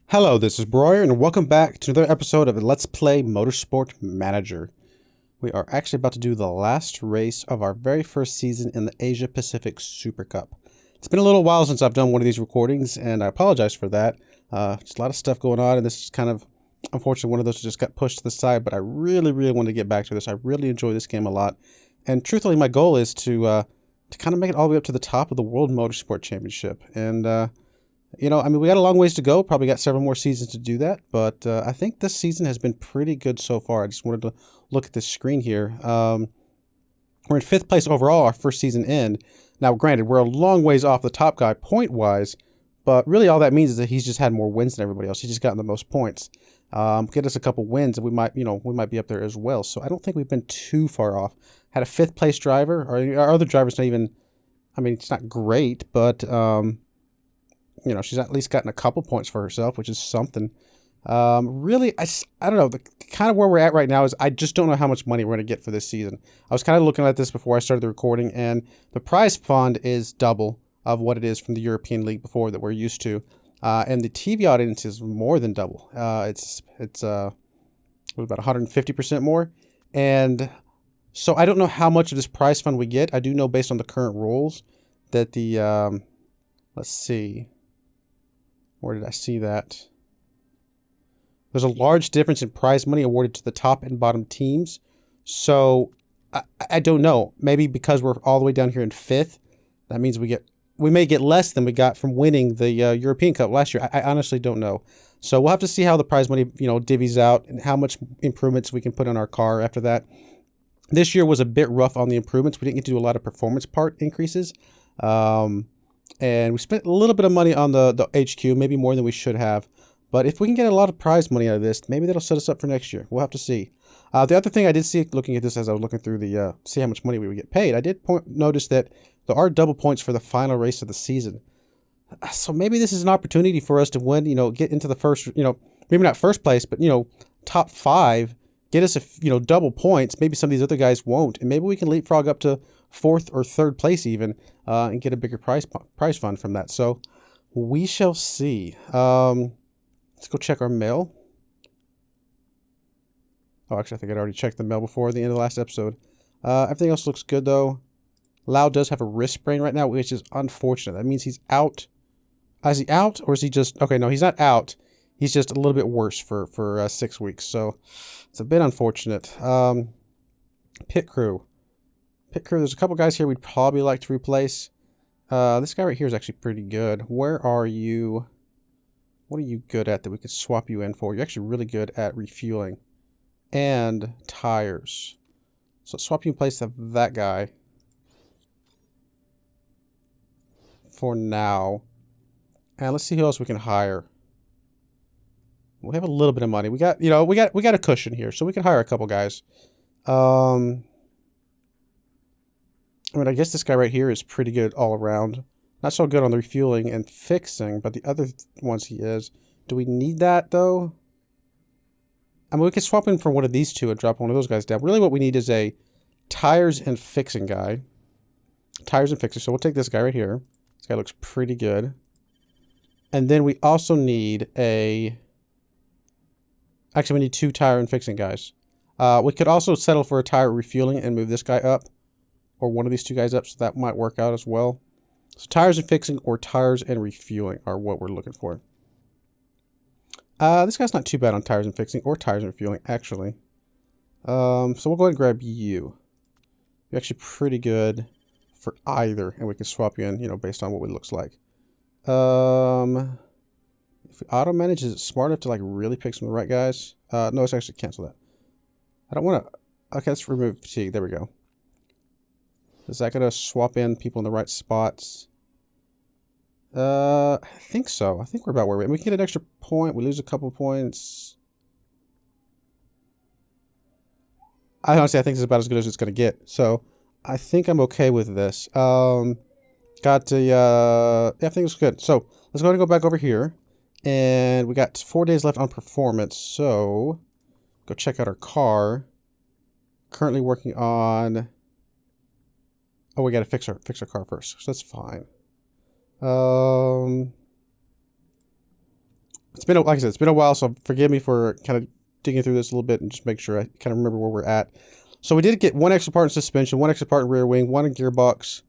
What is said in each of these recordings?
Hello, this is Broyar, and welcome back to another episode of Let's Play Motorsport Manager. We are actually about to do the last race of our very first season in the Asia-Pacific Supercup. It's been a little while since I've done one of these recordings, and I apologize for that. Just a lot of stuff going on, and this is kind of, unfortunately, one of those that just got pushed to the side, but I really wanted to get back to this. I really enjoy this game a lot, and truthfully, my goal is to kind of make it all the way up to the top of the World Motorsport Championship, and you know, I mean, we got a long ways to go. Probably got several more seasons to do that. But I think this season has been pretty good so far. I just wanted to look at this screen here. We're in 5th place overall, our first season in. Now, granted, we're a long ways off the top guy point-wise. But really all that means is that he's just had more wins than everybody else. He's just gotten the most points. Get us a couple wins and we might be up there as well. So I don't think we've been too far off. Had a 5th place driver. Our other driver's not even, I mean, it's not great, but... you know, she's at least gotten a couple points for herself, which is something. Really, I don't know. The kind of where we're at right now is I just don't know how much money we're going to get for this season. I was kind of looking at this before I started the recording, and the prize fund is double of what it is from the European League before that we're used to. And the TV audience is more than double. It's about 150% more. And so I don't know how much of this prize fund we get. I do know based on the current rules that the, let's see. Where did I see that? There's a large difference in prize money awarded to the top and bottom teams. So I don't know. Maybe because we're all the way down here in 5th, that means we may get less than we got from winning the European Cup last year. I honestly don't know. So we'll have to see how the prize money, you know, divvies out and how much improvements we can put on our car after that. This year was a bit rough on the improvements. We didn't get to do a lot of performance part increases. And we spent a little bit of money on the HQ, maybe more than we should have. But if we can get a lot of prize money out of this, maybe that'll set us up for next year. We'll have to see. The other thing I did see, looking at this as I was looking through the, see how much money we would get paid, I did notice that there are double points for the final race of the season. So maybe this is an opportunity for us to win, you know, get into the first, you know, maybe not first place, but, you know, top 5, get us, double points. Maybe some of these other guys won't. And maybe we can leapfrog up to 4th or 3rd place even, and get a bigger prize fund from that. So we shall see. Let's go check our mail. Oh, actually, I think I'd already checked the mail before the end of the last episode. Everything else looks good, though. Lau does have a wrist sprain right now, which is unfortunate. That means he's out. Is he out, or is he just... Okay, no, he's not out. He's just a little bit worse for 6 weeks, so it's a bit unfortunate. Pit crew. There's a couple guys here we'd probably like to replace. This guy right here is actually pretty good. Where are you? What are you good at that we could swap you in for? You're actually really good at refueling and tires. So swap you in place of that guy for now. And let's see who else we can hire. We have a little bit of money. We got a cushion here, so we can hire a couple guys. I mean, I guess this guy right here is pretty good all around. Not so good on the refueling and fixing, but the other ones he is. Do we need that, though? I mean, we could swap in for one of these two and drop one of those guys down. Really what we need is a tires and fixing guy. Tires and fixing. So we'll take this guy right here. This guy looks pretty good. And then we also need a... Actually, we need 2 tire and fixing guys. We could also settle for a tire refueling and move this guy up. Or one of these 2 guys up, so that might work out as well. So tires and fixing or tires and refueling are what we're looking for. This guy's not too bad on tires and fixing or tires and refueling, actually. So we'll go ahead and grab you. You're actually pretty good for either, and we can swap you in, you know, based on what it looks like. If we auto manage, is it smart enough to like really pick some of the right guys? No, let's actually cancel that. I don't want to. Okay, let's remove fatigue. There we go. Is that going to swap in people in the right spots? I think so. I think we're about where we can get an extra point. We lose a couple points. I honestly think this is about as good as it's going to get. So I think I'm okay with this. Yeah, I think it's good. So let's go ahead and go back over here. And we got 4 days left on performance. So go check out our car. Currently working on... Oh, we got to fix our car first. So that's fine. It's been, like I said, it's been a while, so forgive me for kind of digging through this a little bit and just make sure I kind of remember where we're at. So we did get one extra part in suspension, one extra part in rear wing, one in gearbox,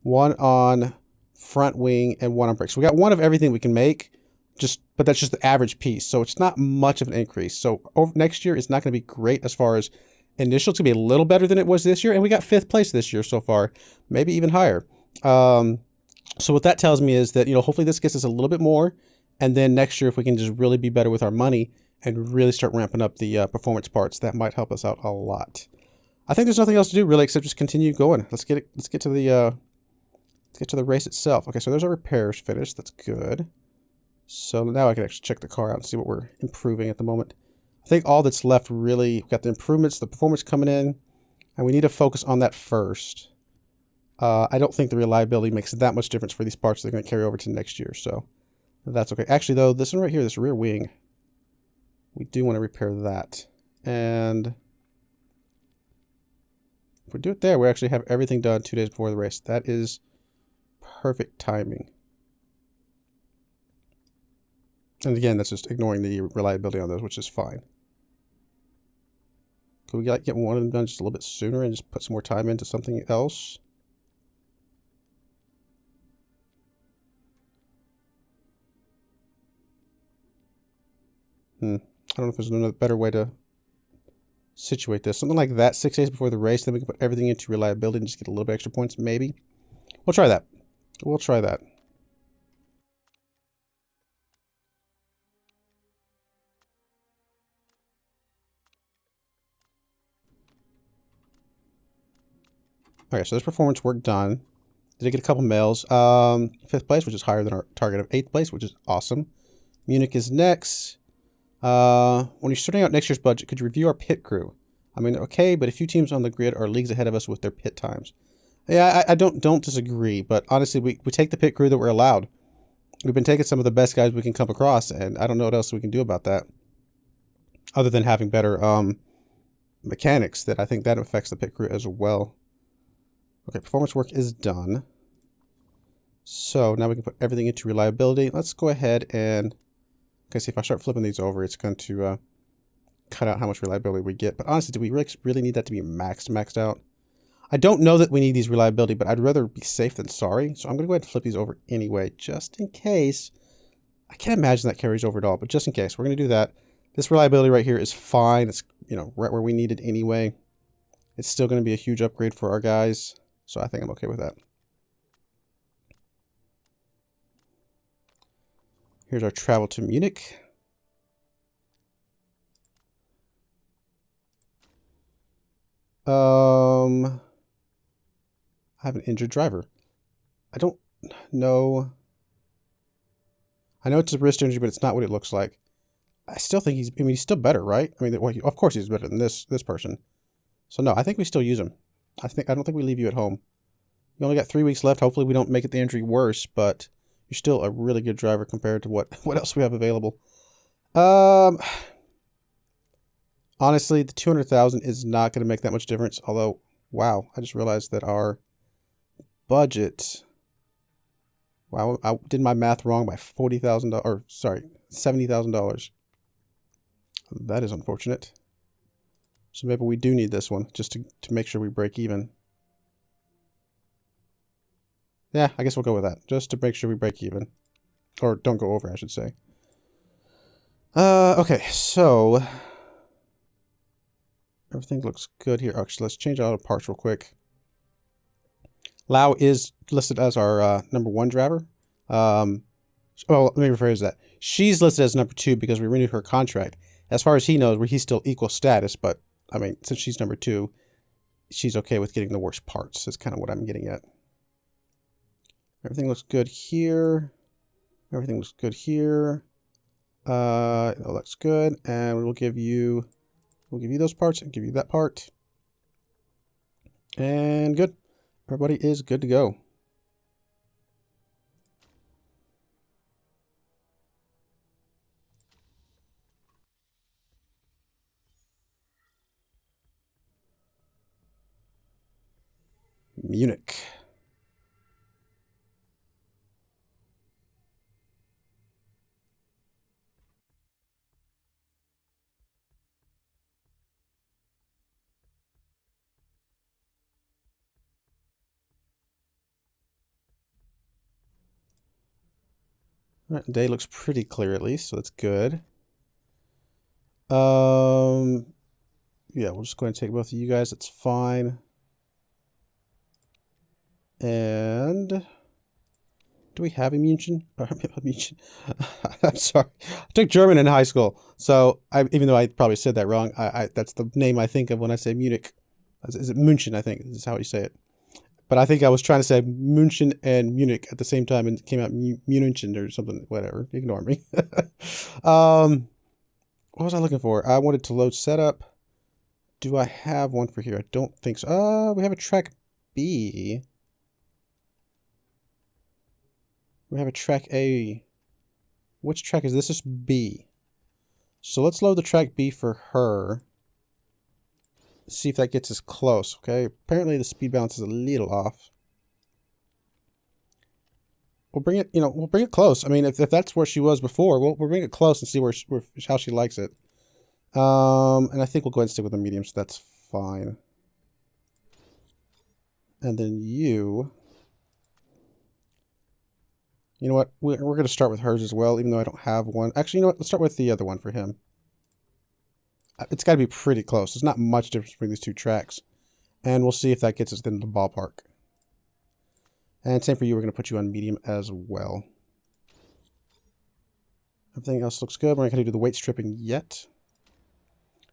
one on front wing, and one on brakes. So we got one of everything we can make, but that's just the average piece. So it's not much of an increase. So next year is not going to be great as far as initial. It's going to be a little better than it was this year, and we got 5th place this year so far, maybe even higher. So what that tells me is that, hopefully this gets us a little bit more, and then next year if we can just really be better with our money and really start ramping up the performance parts, that might help us out a lot. I think there's nothing else to do really except just continue going. Let's get to the race itself. Okay, so there's our repairs finished. That's good. So now I can actually check the car out and see what we're improving at the moment. I think all that's left really, we've got the improvements, the performance coming in, and we need to focus on that first. I don't think the reliability makes that much difference for these parts that are going to carry over to next year, so that's okay. Actually, though, this one right here, this rear wing, we do want to repair that. And if we do it there, we actually have everything done 2 days before the race. That is perfect timing. And again, that's just ignoring the reliability on those, which is fine. Could we get one of them done just a little bit sooner and just put some more time into something else? I don't know if there's another better way to situate this. Something like that, 6 days before the race, then we can put everything into reliability and just get a little bit extra points, maybe. We'll try that. We'll try that. Okay, so there's performance work done. Did I get a couple mails? 5th place, which is higher than our target of 8th place, which is awesome. Munich is next. When you're sorting out next year's budget, could you review our pit crew? I mean, okay, but a few teams on the grid are leagues ahead of us with their pit times. Yeah, I don't disagree, but honestly, we take the pit crew that we're allowed. We've been taking some of the best guys we can come across, and I don't know what else we can do about that. Other than having better mechanics, that I think that affects the pit crew as well. Okay, performance work is done. So now we can put everything into reliability. Let's go ahead and... Okay, see, if I start flipping these over, it's going to cut out how much reliability we get. But honestly, do we really need that to be maxed out? I don't know that we need these reliability, but I'd rather be safe than sorry. So I'm going to go ahead and flip these over anyway, just in case. I can't imagine that carries over at all, but just in case, we're going to do that. This reliability right here is fine. It's, right where we need it anyway. It's still going to be a huge upgrade for our guys. So I think I'm okay with that. Here's our travel to Munich. I have an injured driver. I don't know. I know it's a wrist injury, but it's not what it looks like. I still think he's still better, right? I mean, well, of course he's better than this person. So no, I think we still use him. I don't think we leave you at home. You only got 3 weeks left. Hopefully we don't make the injury worse, but you're still a really good driver compared to what else we have available. Honestly, the 200,000 is not going to make that much difference. Although, wow, I just realized that our budget. Wow, I did my math wrong by $40,000, or sorry, $70,000. That is unfortunate. So maybe we do need this one just to make sure we break even. Yeah, I guess we'll go with that. Just to make sure we break even. Or don't go over, I should say. Okay, so... everything looks good here. Actually, let's change out of parts real quick. Lau is listed as our number 1 driver. Well, let me rephrase that. She's listed as number 2 because we renewed her contract. As far as he knows, he's still equal status, but, I mean, since she's number 2, she's okay with getting the worst parts, is kind of what I'm getting at. Everything looks good here. Everything looks good here. It looks good, and we'll give you those parts and give you that part. And good. Everybody is good to go. Munich. All right, day looks pretty clear at least, so that's good. Yeah, we'll just go ahead and take both of you guys. That's fine. And do we have Immunchen? I'm sorry. I took German in high school, so even though I probably said that wrong, that's the name I think of when I say Munich. Is it München? I think is how you say it. But I think I was trying to say München and Munich at the same time, and it came out München or something. Whatever. Ignore me. What was I looking for? I wanted to load setup. Do I have one for here? I don't think so. We have a track B. We have a track A. Which track is this? This is B. So let's load the track B for her. See if that gets us close, okay? Apparently the speed balance is a little off. We'll bring it, we'll bring it close. I mean, if that's where she was before, we'll bring it close and see how she likes it. And I think we'll go ahead and stick with the medium, so that's fine. And then you know what? We're going to start with hers as well, even though I don't have one. Actually, you know what? Let's start with the other one for him. It's got to be pretty close. There's not much difference between these two tracks. And we'll see if that gets us in the ballpark. And same for you. We're going to put you on medium as well. Everything else looks good. We're not going to do the weight stripping yet.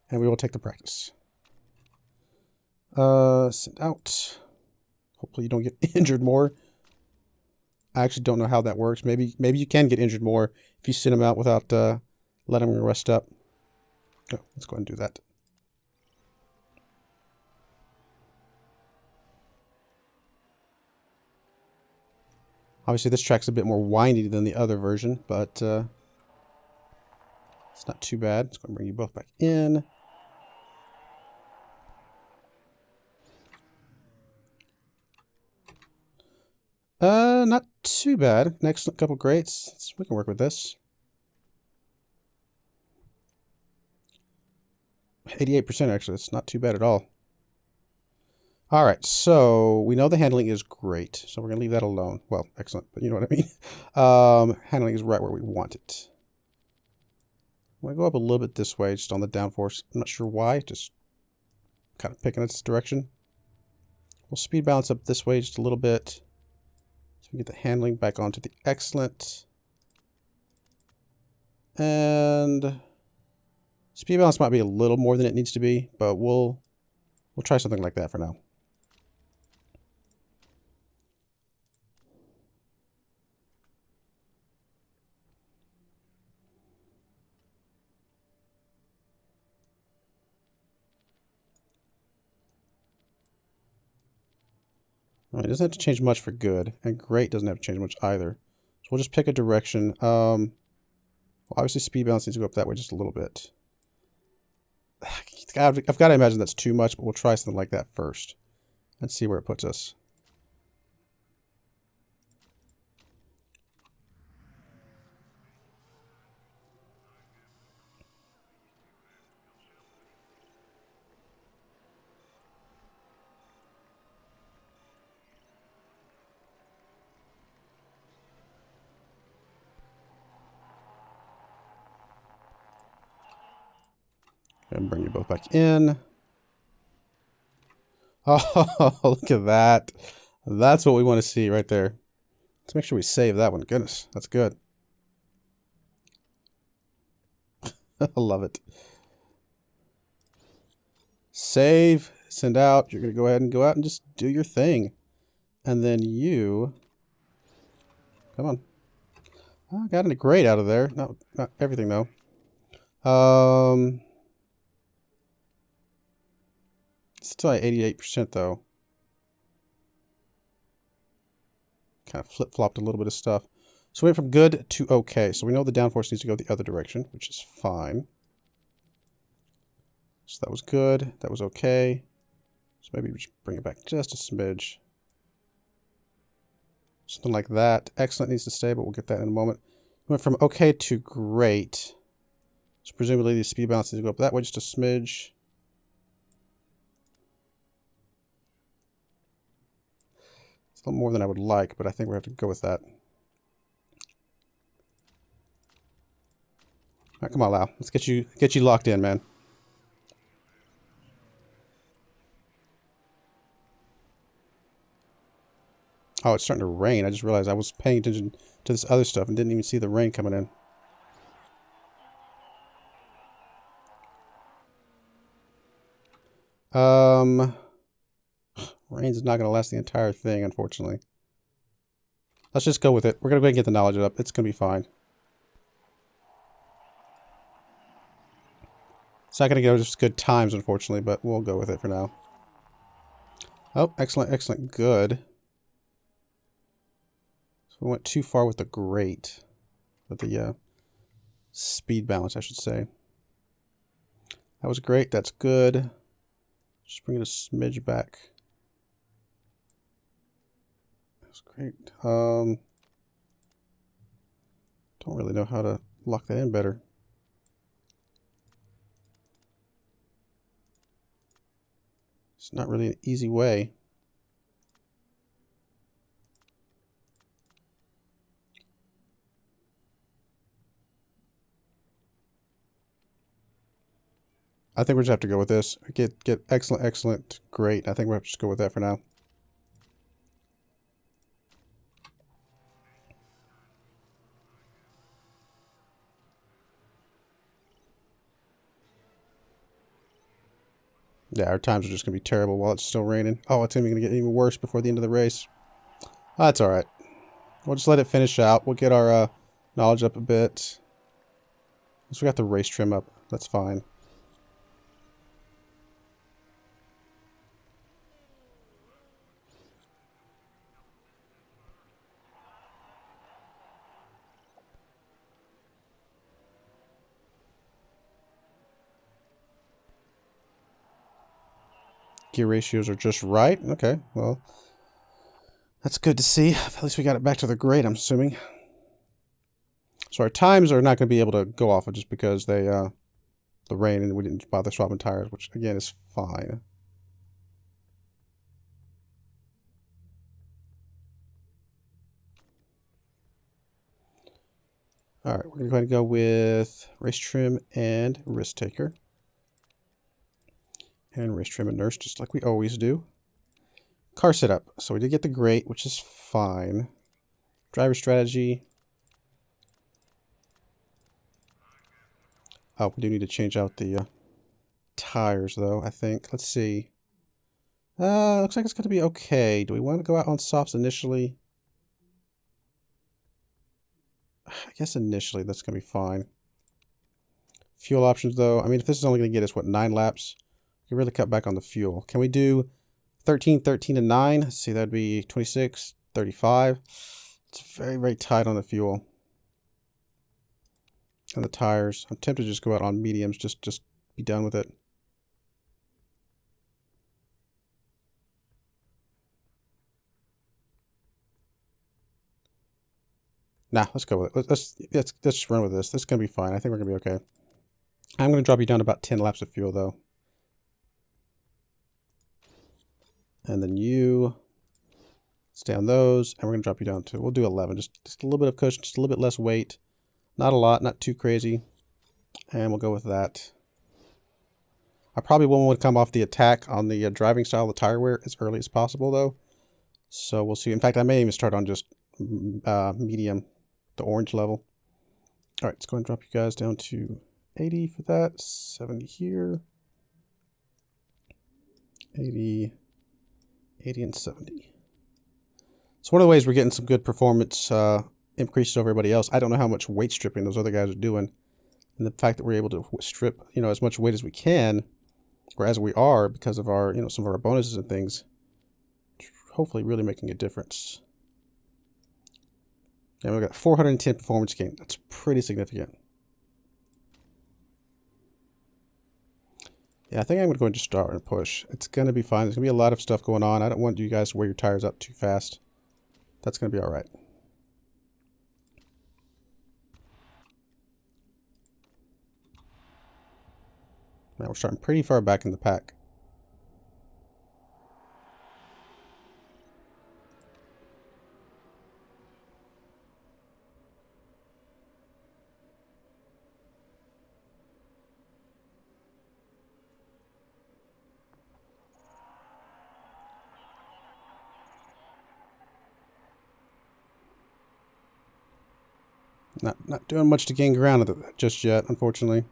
And we will take the practice. Send out. Hopefully you don't get injured more. I actually don't know how that works. Maybe you can get injured more if you send them out without letting them rest up. Oh, let's go ahead and do that. Obviously, this track's a bit more windy than the other version, but it's not too bad. It's going to bring you both back in. Not too bad. Next couple greats. We can work with this. 88% actually. It's not too bad at all. All right, so we know the handling is great, so we're going to leave that alone. Well, excellent, but you know what I mean. Handling is right where we want it. I'm going to go up a little bit this way, just on the downforce. I'm not sure why, just kind of picking its direction. We'll speed balance up this way just a little bit, so we can get the handling back onto the excellent. And speed balance might be a little more than it needs to be, but we'll try something like that for now. All right, it doesn't have to change much for good, and great doesn't have to change much either. So we'll just pick a direction. Well, obviously speed balance needs to go up that way just a little bit. I've got to imagine that's too much, but we'll try something like that first and see where it puts us. And bring you both back in. Oh, look at that. That's what we want to see right there. Let's make sure we save that one. Goodness, that's good. I love it. Save, send out. You're going to go ahead and just do your thing. And then you... Come on. Oh, got a grade out of there. No, not everything, though. Still at 88%, though. Kind of flip-flopped a little bit of stuff. So we went from good to okay. So we know the downforce needs to go the other direction, which is fine. So that was good. That was okay. So maybe we just bring it back just a smidge. Something like that. Excellent needs to stay, but we'll get that in a moment. We went from okay to great. So presumably the speed balance needs to go up that way just a smidge. It's a little more than I would like, but I think we have to go with that. right, come on, Lau. Let's get you locked in, man. Oh, it's starting to rain. I just realized I was paying attention to this other stuff and didn't even see the rain coming in. Rain's not going to last the entire thing, unfortunately. Let's just go with it. We're going to go ahead and get the knowledge up. It's going to be fine. It's not going to go just good times, unfortunately, but we'll go with it for now. Oh, excellent, excellent, good. So we went too far with the grate. With the speed balance, I should say. That was great. That's good. Just bring it a smidge back. That's great. Don't really know how to lock that in better. It's not really an easy way. I think we're just have to go with this. Get excellent, excellent, great. I think we'll have to just go with that for now. Yeah, our times are just going to be terrible while it's still raining. Oh, it's even going to get even worse before the end of the race. Oh, that's all right. We'll just let it finish out. We'll get our knowledge up a bit. So we got the race trim up. That's fine. Gear ratios are just right. Okay, well, that's good to see. At least we got it back to the grade, I'm assuming. So our times are not going to be able to go off just because they, the rain, and we didn't bother swapping tires, which again is fine. All right, we're going to go ahead and go with race trim and risk taker. And race trim and nurse, just like we always do. Car setup. So we did get the grate, which is fine. Driver strategy. Oh, we do need to change out the tires, though, I think. Let's see. Looks like it's going to be okay. Do we want to go out on softs initially? I guess initially that's going to be fine. Fuel options, though. I mean, if this is only going to get us, what, 9 laps? We can really cut back on the fuel. Can we do 13, 13, and 9? Let's see, that'd be 26, 35. It's very, very tight on the fuel. And the tires. I'm tempted to just go out on mediums, just be done with it. Nah, let's go with it. Let's just run with this. This is going to be fine. I think we're going to be okay. I'm going to drop you down to about 10 laps of fuel, though. And then you stay on those, and we're going to drop you down to, we'll do 11. Just a little bit of cushion, just a little bit less weight. Not a lot, not too crazy. And we'll go with that. I probably won't want to come off the attack on the driving style of the tire wear as early as possible, though. So we'll see. In fact, I may even start on just medium, the orange level. All right, let's go ahead and drop you guys down to 80 for that. 70 here. 80, 80, and 70. So one of the ways we're getting some good performance increases over everybody else. I don't know how much weight stripping those other guys are doing. And the fact that we're able to strip, as much weight as we can, or as we are, because of our, some of our bonuses and things, hopefully really making a difference. And we've got 410 performance gain. That's pretty significant. Yeah, I think I'm going to go and just start and push. It's going to be fine. There's going to be a lot of stuff going on. I don't want you guys to wear your tires up too fast. That's going to be all right. Now we're starting pretty far back in the pack. Not doing much to gain ground just yet, unfortunately.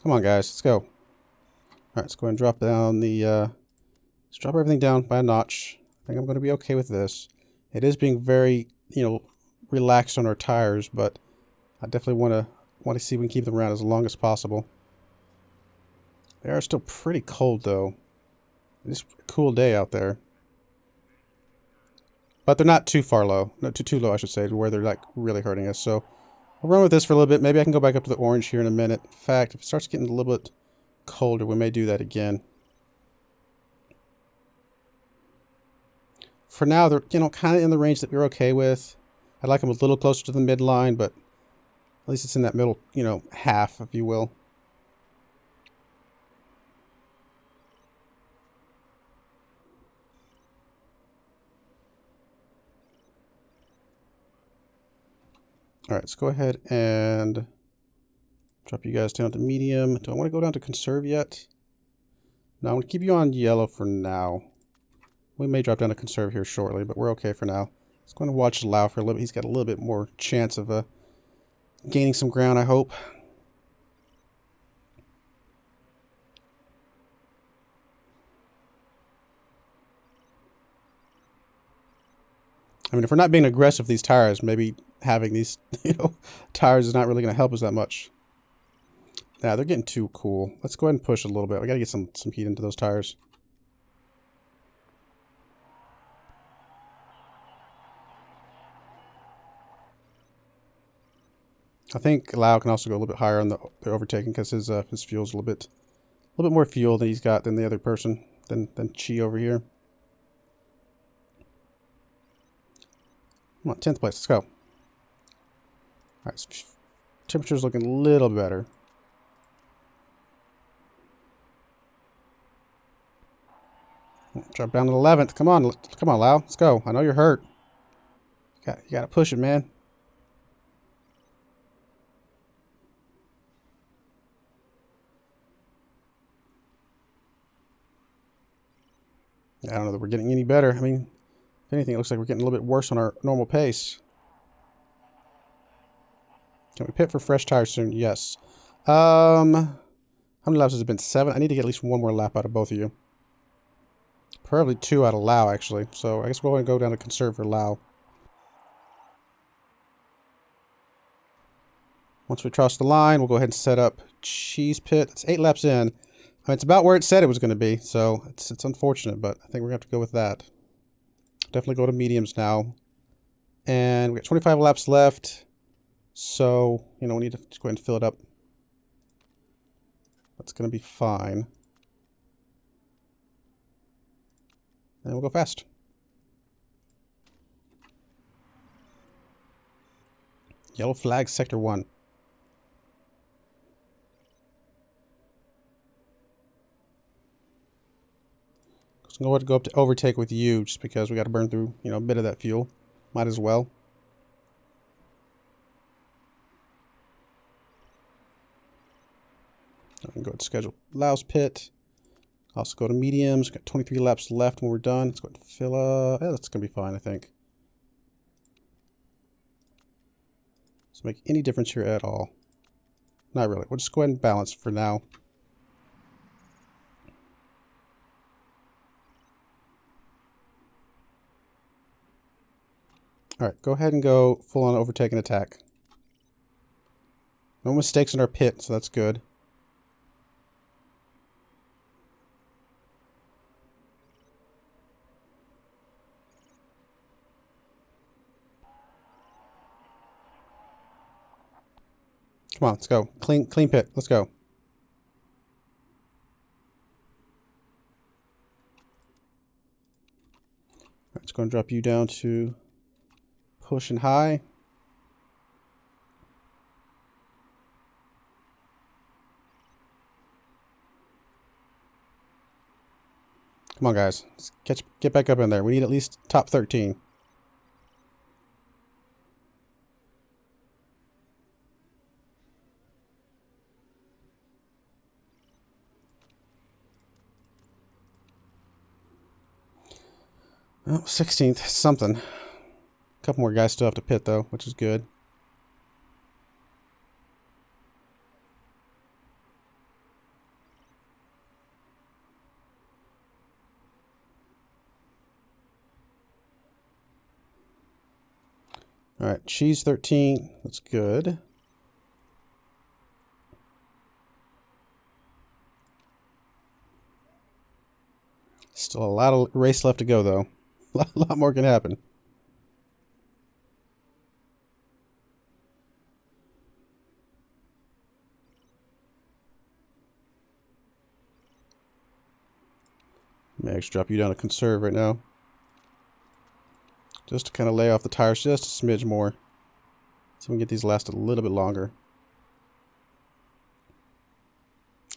Come on, guys. Let's go. All right, let's go ahead and drop down the... let's drop everything down by a notch. I think I'm going to be okay with this. It is being very, relaxed on our tires, but I definitely want to see if we can keep them around as long as possible. They are still pretty cold, though. It's a cool day out there. But they're not too far low. No, too low, I should say, to where they're, like, really hurting us. So I'll run with this for a little bit. Maybe I can go back up to the orange here in a minute. In fact, if it starts getting a little bit colder, we may do that again. For now, they're, kind of in the range that we're okay with. I'd like them a little closer to the midline, but at least it's in that middle, half, if you will. All right, let's go ahead and drop you guys down to medium. Do I want to go down to conserve yet? No, I'm going to keep you on yellow for now. We may drop down to conserve here shortly, but we're okay for now. Let's go and watch Lau for a little bit. He's got a little bit more chance of gaining some ground, I hope. I mean, if we're not being aggressive with these tires, maybe having these, tires is not really going to help us that much. Yeah, they're getting too cool. Let's go ahead and push a little bit. We got to get some heat into those tires. I think Lau can also go a little bit higher on the overtaking because his fuel's a little bit more fuel than he's got than the other person, than Chi over here. Come on, 10th place. Let's go. All right, so temperature's looking a little better. Drop down to the 11th. Come on, Lau. Let's go. I know you're hurt. You got to push it, man. I don't know that we're getting any better. I mean, if anything, it looks like we're getting a little bit worse on our normal pace. Can we pit for fresh tires soon? Yes. How many laps has it been? 7? I need to get at least one more lap out of both of you. Probably 2 out of Lau, actually. So I guess we'll go down to conserve for Lau. Once we cross the line, we'll go ahead and set up Cheese Pit. It's 8 laps in. I mean, it's about where it said it was going to be, so it's unfortunate, but I think we're going to have to go with that. Definitely go to mediums now. And we got 25 laps left, so, we need to just go ahead and fill it up. That's going to be fine. And we'll go fast. Yellow flag, sector 1. So I'm going to go up to overtake with you just because we got to burn through, a bit of that fuel. Might as well. I can go ahead and schedule Lau's pit. Also go to mediums. Got 23 laps left when we're done. Let's go ahead and fill up. Yeah, that's going to be fine, I think. Does it make any difference here at all? Not really. We'll just go ahead and balance for now. Alright, go ahead and go full on overtaking attack. No mistakes in our pit, so that's good. Come on, let's go. Clean pit. Let's go. Alright, let's go and drop you down to push and high. Come on, guys. Let's get back up in there. We need at least top 13. Oh, 16th, something. A couple more guys still have to pit, though, which is good. All right, cheese 13. That's good. Still a lot of race left to go, though. A lot more can happen. Max, drop you down to conserve right now. Just to kind of lay off the tires just a smidge more. So we can get these last a little bit longer.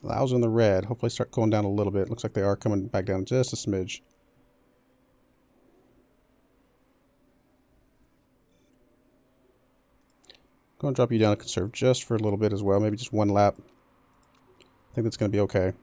Allows in the red. Hopefully start going down a little bit. Looks like they are coming back down just a smidge. Going to drop you down to conserve just for a little bit as well. Maybe just one lap. I think that's going to be okay.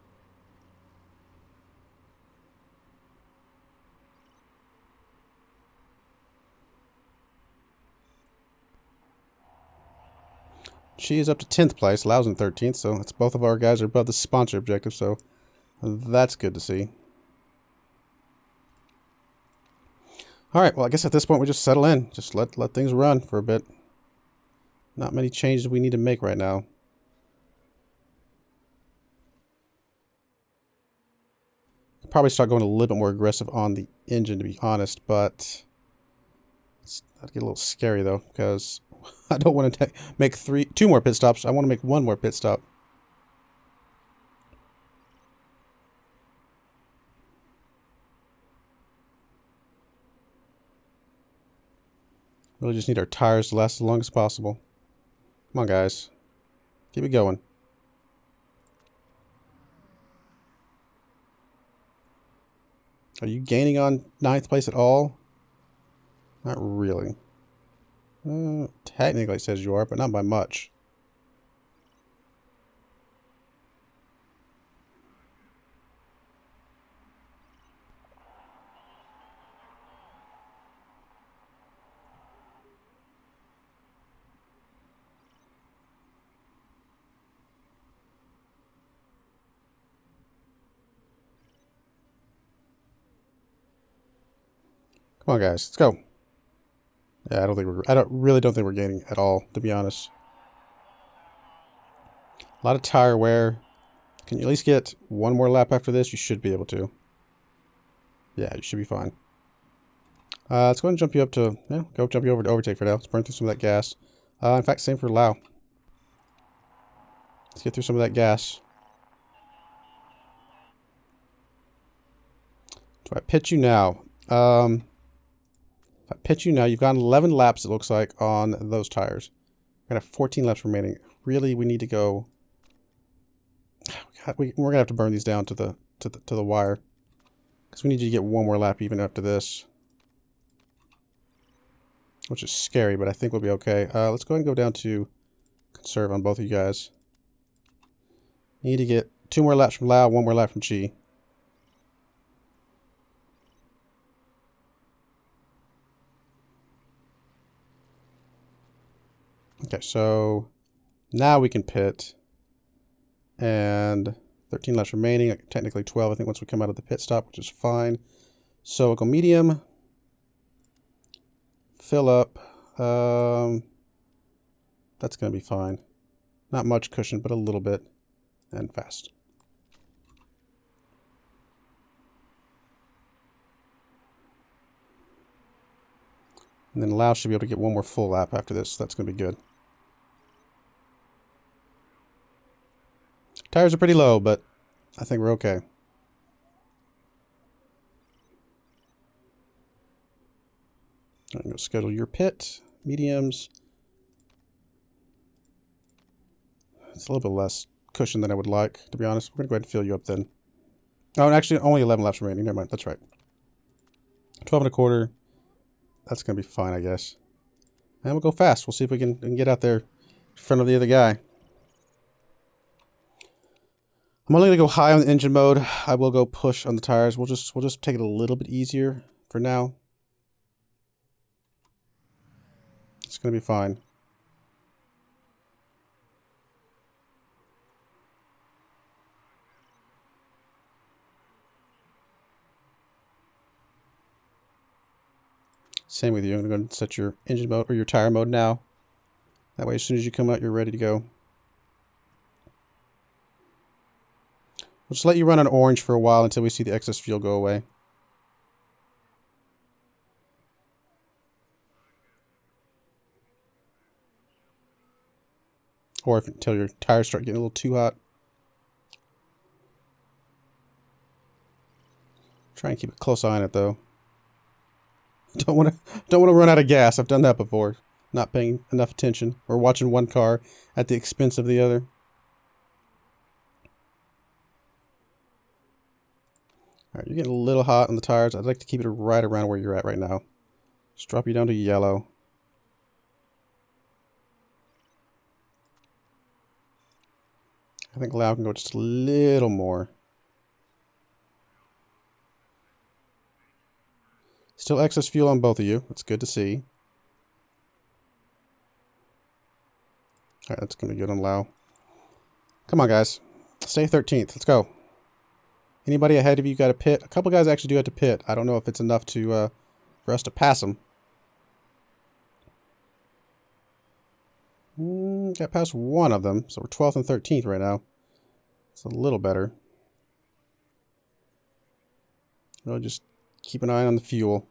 She is up to 10th place. Lau's in 13th, so that's both of our guys are above the sponsor objective, so that's good to see. Alright, well, I guess at this point we just settle in. Just let things run for a bit. Not many changes we need to make right now. Probably start going a little bit more aggressive on the engine, to be honest, but that'd get a little scary though, because I don't want to make two more pit stops. I want to make one more pit stop. Really just need our tires to last as long as possible. Come on, guys. Keep it going. Are you gaining on 9th place at all? Not really. Technically it says you are, but not by much. Come on, guys, let's go. Yeah, I really don't think we're gaining at all, to be honest. A lot of tire wear. Can you at least get one more lap after this? You should be able to. Yeah, you should be fine. Let's go ahead and jump you up to, jump you over to overtake for now. Let's burn through some of that gas. In fact, same for Lau. Let's get through some of that gas. Do I pit you now? If I pit you now, you've gotten 11 laps, it looks like, on those tires. We're going to have 14 laps remaining. Really, we need to go... we're going to have to burn these down to the wire. Because we need you to get one more lap even after this. Which is scary, but I think we'll be okay. Let's go ahead and go down to conserve on both of you guys. Need to get 2 more laps from Lau, 1 more lap from Chi. Okay, so now we can pit. And 13 laps remaining, technically 12, I think, once we come out of the pit stop, which is fine. So we'll go medium. Fill up. That's going to be fine. Not much cushion, but a little bit. And fast. And then Lau should be able to get 1 more full lap after this. So that's going to be good. Tires are pretty low, but I think we're okay. I'm going to schedule your pit. Mediums. It's a little bit less cushion than I would like, to be honest. We're going to go ahead and fill you up then. Oh, and actually only 11 laps remaining. Never mind. That's right. 12 and a quarter. That's going to be fine, I guess. And we'll go fast. We'll see if we can get out there in front of the other guy. I'm only going to go high on the engine mode. I will go push on the tires. We'll just take it a little bit easier for now. It's going to be fine. Same with you. I'm going to go and set your engine mode or your tire mode now. That way, as soon as you come out, you're ready to go. We'll just let you run on orange for a while until we see the excess fuel go away. Or until your tires start getting a little too hot. Try and keep a close eye on it though. Don't want to run out of gas. I've done that before. Not paying enough attention or watching one car at the expense of the other. All right, you're getting a little hot on the tires. I'd like to keep it right around where you're at right now. Just drop you down to yellow. I think Lau can go just a little more. Still excess fuel on both of you. That's good to see. Alright, that's going to be good on Lau. Come on, guys. Stay 13th. Let's go. Anybody ahead of you got to pit? A couple guys actually do have to pit. I don't know if it's enough to for us to pass them. Got past one of them, so we're 12th and 13th right now. It's a little better. We'll just keep an eye on the fuel.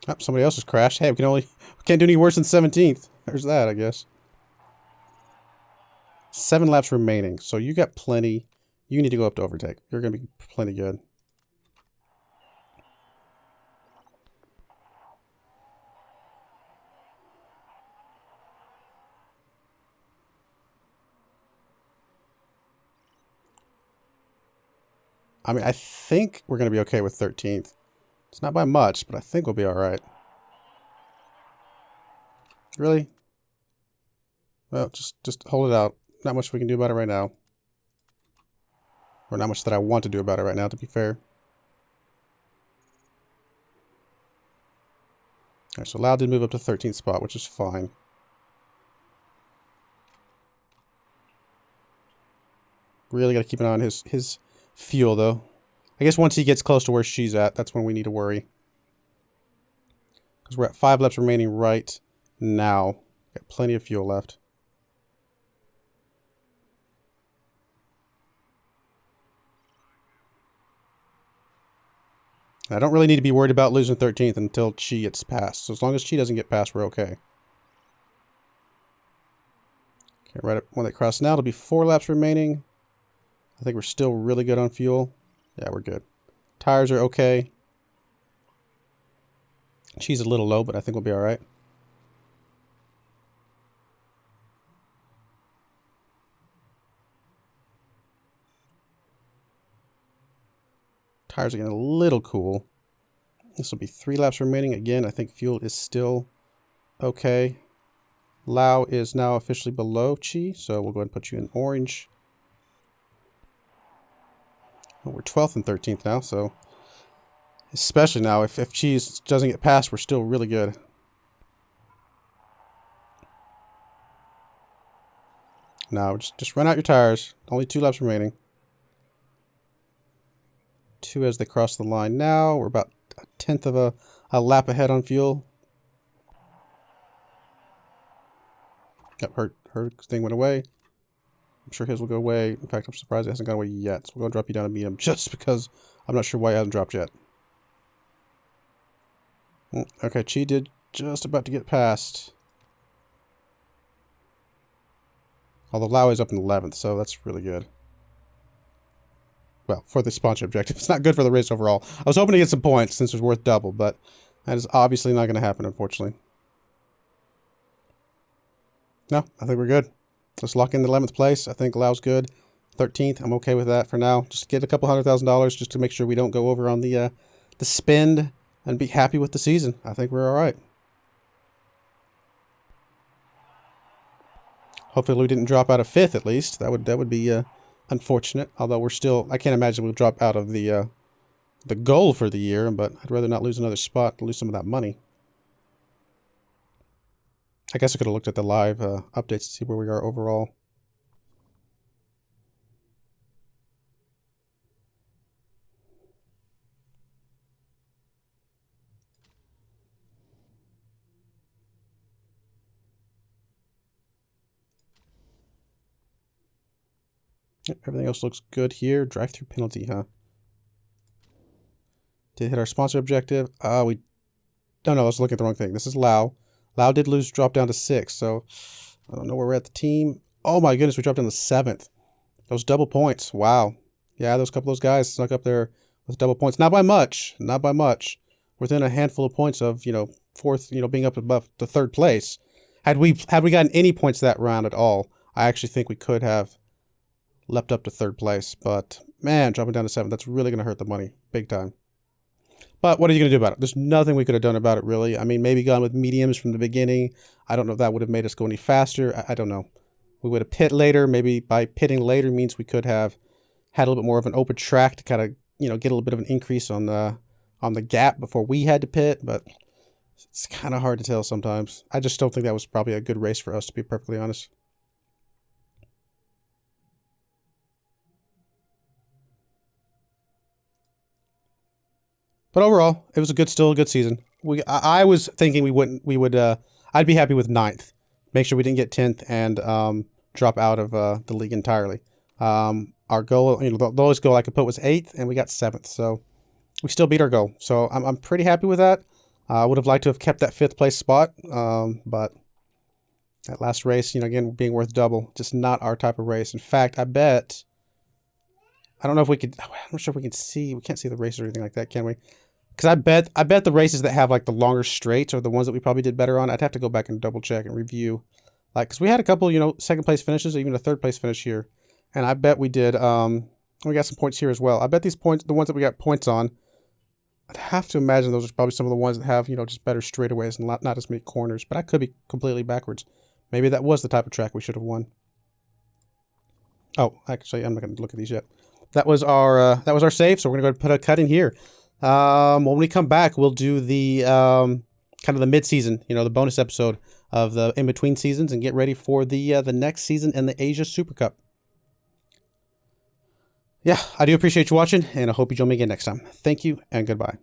Oh, somebody else has crashed. Hey, we can't do any worse than 17th. There's that, I guess. 7 laps remaining, so you got plenty. You need to go up to overtake. You're going to be plenty good. I mean, I think we're going to be okay with 13th. It's not by much, but I think we'll be all right. Really? Well, just hold it out. Not much we can do about it right now. Or not much that I want to do about it right now, to be fair. Alright, so Lau did move up to 13th spot, which is fine. Really got to keep an eye on his fuel, though. I guess once he gets close to where she's at, that's when we need to worry. Because we're at 5 laps remaining right now. Got plenty of fuel left. I don't really need to be worried about losing 13th until Chi gets past. So as long as Chi doesn't get past, we're okay. Okay, right up when they cross now, it'll be 4 laps remaining. I think we're still really good on fuel. Yeah, we're good. Tires are okay. Chi's a little low, but I think we'll be all right. Tires are getting a little cool. This will be 3 laps remaining. Again, I think fuel is still okay. Lau is now officially below Chi, so we'll go ahead and put you in orange. Well, we're 12th and 13th now, so especially now, if Chi doesn't get past, we're still really good. Now, just run out your tires. Only 2 laps remaining. 2 as they cross the line now. We're about a tenth of a lap ahead on fuel. Yep, her thing went away. I'm sure his will go away. In fact, I'm surprised it hasn't gone away yet. So we're going to drop you down to medium just because I'm not sure why it hasn't dropped yet. Okay, Chi did just about to get past. Although Lau is up in 11th, so that's really good. Well, for the sponsor objective. It's not good for the race overall. I was hoping to get some points since it's worth double, but that is obviously not going to happen, unfortunately. No, I think we're good. Let's lock in the 11th place. I think Lau's good. 13th, I'm okay with that for now. Just get a couple $100,000 just to make sure we don't go over on the spend and be happy with the season. I think we're all right. Hopefully we didn't drop out of 5th at least. That would be unfortunate. Although we're still, I can't imagine we'll drop out of the goal for the year. But I'd rather not lose another spot to lose some of that money. I guess I could have looked at the live updates to see where we are overall. Everything else looks good here. Drive-through penalty, huh? Did hit our sponsor objective. No, I was looking at the wrong thing. This is Lao. Lao did lose, drop down to 6, so I don't know where we're at the team. Oh my goodness, we dropped down to 7th. Those double points. Wow. Yeah, those couple of those guys snuck up there with double points. Not by much. Not by much. Within a handful of points of, 4th, being up above the 3rd place. Had we gotten any points that round at all, I actually think we could have leapt up to 3rd place. But man, dropping down to 7th, that's really going to hurt the money big time. But what are you going to do about it? There's nothing we could have done about it, really. I mean, maybe gone with mediums from the beginning. I don't know if that would have made us go any faster. I don't know. We would have pit later. Maybe by pitting later means we could have had a little bit more of an open track to kind of, get a little bit of an increase on the gap before we had to pit. But it's kind of hard to tell sometimes. I just don't think that was probably a good race for us, to be perfectly honest. But overall, it was still a good season. I was thinking I'd be happy with 9th. Make sure we didn't get 10th and drop out of the league entirely. Our goal, the lowest goal I could put was 8th, and we got 7th. So we still beat our goal. So I'm pretty happy with that. I would have liked to have kept that 5th place spot, but that last race, again, being worth double, just not our type of race. In fact, I don't know if we could. I'm not sure if we can see. We can't see the races or anything like that, can we? Because I bet the races that have like the longer straights are the ones that we probably did better on. I'd have to go back and double check and review. Like, because we had a couple, 2nd place finishes, or even a 3rd place finish here. And I bet we did, we got some points here as well. I bet these points, the ones that we got points on, I'd have to imagine those are probably some of the ones that have, just better straightaways and not as many corners. But I could be completely backwards. Maybe that was the type of track we should have won. Oh, actually, I'm not going to look at these yet. That was our save, so we're going to go put a cut in here. When we come back, we'll do the kind of the mid-season, the bonus episode of the in-between seasons, and get ready for the next season in the Asia Supercup. Yeah, I do appreciate you watching, and I hope you join me again next time. Thank you, and goodbye.